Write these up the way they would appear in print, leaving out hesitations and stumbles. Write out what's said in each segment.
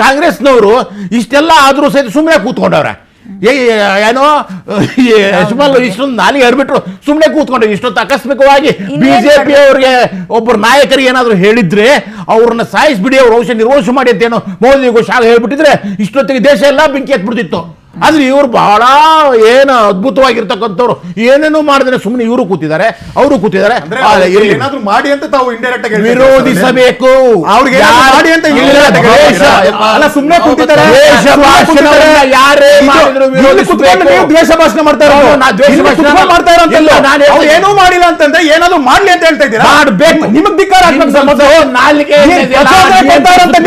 ಕಾಂಗ್ರೆಸ್ನವರು ಇಷ್ಟೆಲ್ಲ ಆದ್ರೂ ಸಹಿತ ಸುಮ್ಮನೆ ಕೂತ್ಕೊಂಡವ್ರೆ. ಏನೋ ಯಶಮಾಲ್ ಇಷ್ಟೊಂದು ನಾಲಿಗೆ ಹರಿಬಿಟ್ರು ಸುಮ್ಮನೆ ಕೂತ್ಕೊಂಡ್ರೆ. ಇಷ್ಟೊತ್ತು ಆಕಸ್ಮಿಕವಾಗಿ ಬಿಜೆಪಿ ಅವ್ರಿಗೆ ಒಬ್ಬರು ನಾಯಕರಿಗೆ ಏನಾದ್ರು ಹೇಳಿದ್ರೆ ಅವ್ರನ್ನ ಸಾಯಿಸ್ಬಿಡಿ, ಅವ್ರ ಔಷಧ ನಿರ್ವಹಣೆ ಮಾಡಿ ಅಂತ ಏನೋ ಮೋದಿಗೂ ಶಾಲೆ ಹೇಳ್ಬಿಟ್ಟಿದ್ರೆ ಇಷ್ಟೊತ್ತಿಗೆ ದೇಶ ಎಲ್ಲ ಬೆಂಕಿ ಎತ್ಬಿಡ್ತಿತ್ತು. ಆದ್ರೆ ಇವ್ರು ಬಹಳ ಏನು ಅದ್ಭುತವಾಗಿರ್ತಕ್ಕಂಥವ್ರು, ಏನೇನೋ ಮಾಡಿದ್ರೆ ಸುಮ್ಮನೆ ಇವರು ಕೂತಿದ್ದಾರೆ, ಅವರು ಕೂತಿದ್ದಾರೆ. ಏನಾದ್ರು ಮಾಡಿ ಅಂತ ತಾವು ಇಂಡೈರೆಕ್ಟ್ ಆಗಿ ವಿರೋಧಿಸಬೇಕು, ಅವ್ರಿಗೆ ಮಾಡಿ ಅಂತ ಸುಮ್ಮನೆ ಕೂತಿದ್ದಾರೆ. ಯಾರೇ ಮಾಡಿದ್ರು ದ್ವೇಷ ಭಾಷಣ ಮಾಡ್ತಾರೆ, ಏನೂ ಮಾಡಿಲ್ಲ ಅಂತಂದ್ರೆ ಏನಾದ್ರು ಮಾಡ್ಲಿ ಅಂತ ಹೇಳ್ತಾ ಇದ್ದೀರಾ? ಮಾಡ್ಬೇಕು, ನಿಮಗ್ ಧಿಕ್ಕಾರ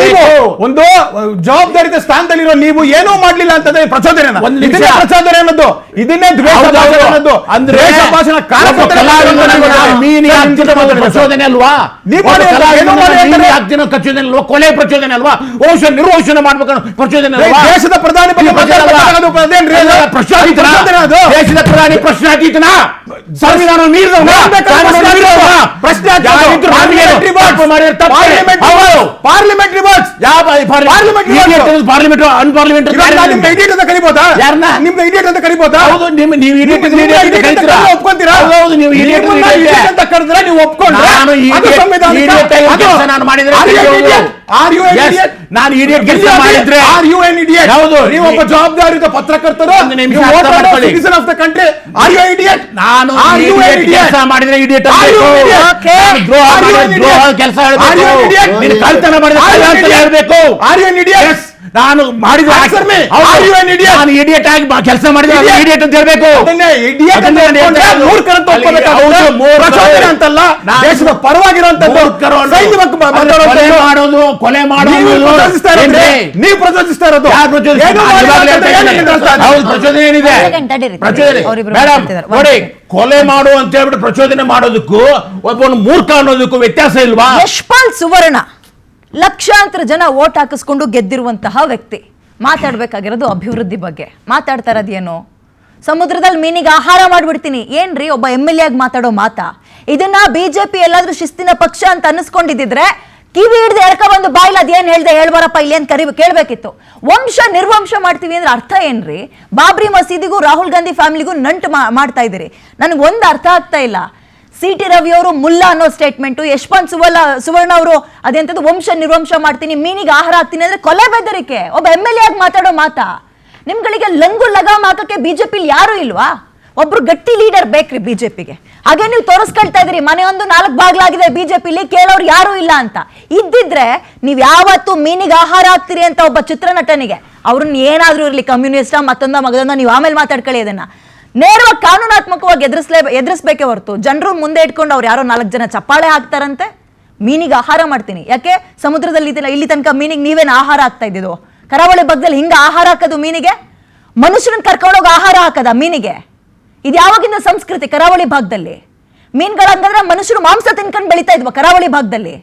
ನೀವು ಒಂದು ಜವಾಬ್ದಾರಿತ ಸ್ಥಾನದಲ್ಲಿರೋ ನೀವು ಏನೂ ಮಾಡ್ಲಿಲ್ಲ ಅಂತಂದ್ರೆ ಪ್ರಚೋದನೆ ಅನ್ನೋದು, ಇದನ್ನೇ ದ್ವೇಷ ಭಾಷಣ ಅನ್ನೋದು. ಅಂದ್ರೆ ಭಾಷಣ ಪ್ರಚೋದನೆ ಅಲ್ವಾ? ಕೊಲೆ ಪ್ರಚೋದನೆ ಅಲ್ವಾ? ಔಷಧ ನಿರ್ವಹಣೆ ಮಾಡ್ಬೇಕು ಪ್ರಚೋದನೆ ಅಲ್ವಾ? ದೇಶದ ಪ್ರಧಾನಿ ದೇಶದ ಪ್ರಧಾನಿ ಪ್ರಶ್ನಾತೀತನ ಸಂವಿಧಾನ ಪಾರ್ಲಿಮೆಂಟರಿ ವರ್ಡ್ಸ್ ಪಾರ್ಲಿಮೆಂಟ್ ಅನ್ಪಾರ್ಲಿಮೆಂಟರಿ ಕರಿಬೋದಾ? ಯಾರನ್ನ ನಿಮ್ಗೆ ಇಡಿಯಟ್ ಅಂತ ಕರಿಬೋದಾ? ಹೌದು, ನೀವು ಇಡಿಯಟ್ ಒಪ್ಕೊಂತೀರಾ? ಹೌದು, ನೀವು ಇಡಿಯಟ್ ಅಂತ ಕರೆದ್ರೆ ನೀವು ಒಪ್ಕೊಂಡ್ರೆ ನಾನು ಮಾಡಿದ್ರೆ ನಾನು ಇಡಿಯಟ್ ಕೆಲಸ ಮಾಡಿದ್ರೆ ಹೌದು, ನೀವು ಒಬ್ಬ ಜವಾಬ್ದಾರಿಯುತ ಪತ್ರಕರ್ತರು, citizen of the country. Are you idiot? ನಾನು ಕೆಲಸ ಮಾಡಿದ್ರೆ ಇಡಿಯಟ್ ಕೆಲಸ ಕಳ್ತನ ಮಾಡಿದ್ರೆ ಹೇಳ್ಬೇಕು. Are you idiot? ನಾನು ಮಾಡಿದ್ರೆ ನಾನು ಇಡಿಯಟ್ ಆಗಿ ಕೆಲಸ ಮಾಡಿದ್ರೆ ಇಡಿಯಟ್ ಅಂತ ಹೇಳ್ಬೇಕು. ಅಂತಲ್ಲ, ದೇಶದ ಪರವಾಗಿರುವಂತದ್ದು ಮಾಡೋದು, ಕೊಲೆ ಮಾಡೋದು ನೀವು ಪ್ರಚೋದಿಸ್ತಾ ಇರೋದು. ಪ್ರಚೋದನೆ ಏನಿದೆ? ನೋಡಿ, ಕೊಲೆ ಮಾಡು ಅಂತ ಹೇಳ್ಬಿಟ್ಟು ಪ್ರಚೋದನೆ ಮಾಡೋದಕ್ಕೂ ಒಬ್ಬನು ಮೂರ್ಖ ಅನ್ನೋದಕ್ಕೂ ವ್ಯತ್ಯಾಸ ಇಲ್ವಾ? ಯಶ್ಪಾಲ್ ಸುವರ್ಣ ಲಕ್ಷಾಂತರ ಜನ ವೋಟ್ ಹಾಕಿಸ್ಕೊಂಡು ಗೆದ್ದಿರುವಂತಹ ವ್ಯಕ್ತಿ ಮಾತಾಡ್ಬೇಕಾಗಿರೋದು ಅಭಿವೃದ್ಧಿ ಬಗ್ಗೆ. ಮಾತಾಡ್ತಾ ಇರೋದೇನು? ಸಮುದ್ರದಲ್ಲಿ ಮೀನಿಗೆ ಆಹಾರ ಮಾಡ್ಬಿಡ್ತೀನಿ ಏನ್ರಿ ಒಬ್ಬ MLA ಆಗಿ ಮಾತಾಡೋ ಮಾತಾ? ಇದನ್ನ ಬಿಜೆಪಿ ಎಲ್ಲಾದ್ರೂ ಶಿಸ್ತಿನ ಪಕ್ಷ ಅಂತ ಅನ್ನಿಸ್ಕೊಂಡಿದ್ರೆ ಕಿವಿ ಹಿಡ್ದು ಎಳ್ಕ ಬಂದು ಬಾಯಿಲ್ ಅದೇನ್ ಹೇಳ್ದೆ ಹೇಳ್ಬಾರಪ್ಪ ಇಲ್ಲಿ ಅಂತ ಕೇಳ್ಬೇಕಿತ್ತು. ವಂಶ ನಿರ್ವಂಶ ಮಾಡ್ತೀವಿ ಅಂದ್ರೆ ಅರ್ಥ ಏನ್ರಿ? ಬಾಬ್ರಿ ಮಸೀದಿಗೂ ರಾಹುಲ್ ಗಾಂಧಿ ಫ್ಯಾಮಿಲಿಗೂ ನಂಟು ಮಾಡ್ತಾ ಇದ್ದೀರಿ. ನನಗೆ ಒಂದು ಅರ್ಥ ಆಗ್ತಾ ಇಲ್ಲ. CT ರವಿ ಅವರು ಮುಲ್ಲಾ ಅನ್ನೋ ಸ್ಟೇಟ್ಮೆಂಟ್, ಯಶವಂತ್ ಸುವರ್ಣ ಅವರು ಅದೆಂತದ್ದು ವಂಶ ನಿರ್ವಂಶ ಮಾಡ್ತೀನಿ, ಮೀನಿಗೆ ಆಹಾರ ಹಾಕ್ತೀನಿ ಅಂದ್ರೆ ಕೊಲೆ ಬೆದರಿಕೆ. ಒಬ್ಬ MLA ಆಗಿ ಮಾತಾಡೋ ಮಾತಾ? ನಿಮ್ಗಳಿಗೆ ಲಂಗು ಲಗಾಮ್ ಹಾಕಕ್ಕೆ ಬಿಜೆಪಿಲಿ ಯಾರು ಇಲ್ವಾ? ಒಬ್ರು ಗಟ್ಟಿ ಲೀಡರ್ ಬೇಕ್ರಿ ಬಿಜೆಪಿಗೆ. ಹಾಗೆ ನೀವು ತೋರಿಸ್ಕೊಳ್ತಾ ಇದ್ರಿ ಮನೆ ಒಂದು 4 ಬಾಗ್ಲಾಗಿದೆ ಬಿಜೆಪಿಲಿ, ಕೇಳೋರು ಯಾರು ಇಲ್ಲ ಅಂತ. ಇದ್ದಿದ್ರೆ ನೀವ್ ಯಾವತ್ತು ಮೀನಿಗೆ ಆಹಾರ ಹಾಕ್ತೀರಿ ಅಂತ ಒಬ್ಬ ಚಿತ್ರನಟನಿಗೆ, ಅವ್ರನ್ನ ಏನಾದ್ರೂ ಇರ್ಲಿ ಕಮ್ಯುನಿಸ್ಟ ಮತ್ತೊಂದ ಮಗದೊಂದ ನೀವು ಆಮೇಲೆ ಮಾತಾಡ್ಕೊಳ್ಳಿ, ಅದನ್ನ ನೇರವಾಗಿ ಕಾನೂನಾತ್ಮಕವಾಗಿ ಎದುರಿಸ್ಬೇಕೇ ಹೊರತು ಜನರು ಮುಂದೆ ಇಟ್ಕೊಂಡು ಅವ್ರು ಯಾರೋ 4 ಜನ ಚಪ್ಪಾಳೆ ಹಾಕ್ತಾರಂತೆ ಮೀನಿಗೆ ಆಹಾರ ಮಾಡ್ತೀನಿ. ಯಾಕೆ ಸಮುದ್ರದಲ್ಲಿ ಇಲ್ಲಿ ತನಕ ಮೀನಿಗೆ ನೀವೇನು ಆಹಾರ ಹಾಕ್ತಾ ಇದ್ದಿದ್ದು? ಕರಾವಳಿ ಭಾಗದಲ್ಲಿ ಹಿಂಗ ಆಹಾರ ಹಾಕೋದು ಮೀನಿಗೆ? ಮನುಷ್ಯರನ್ನ ಕರ್ಕೊಂಡೋಗಿ ಆಹಾರ ಹಾಕದ ಮೀನಿಗೆ? ಇದು ಯಾವಾಗಿಂದ ಸಂಸ್ಕೃತಿ ಕರಾವಳಿ ಭಾಗದಲ್ಲಿ? ಮೀನುಗಳಂತಂದ್ರೆ ಮನುಷ್ಯರು ಮಾಂಸ ತಿನ್ಕೊಂಡು ಬೆಳೀತಾ ಇದ್ವ ಕರಾವಳಿ ಭಾಗದಲ್ಲಿ?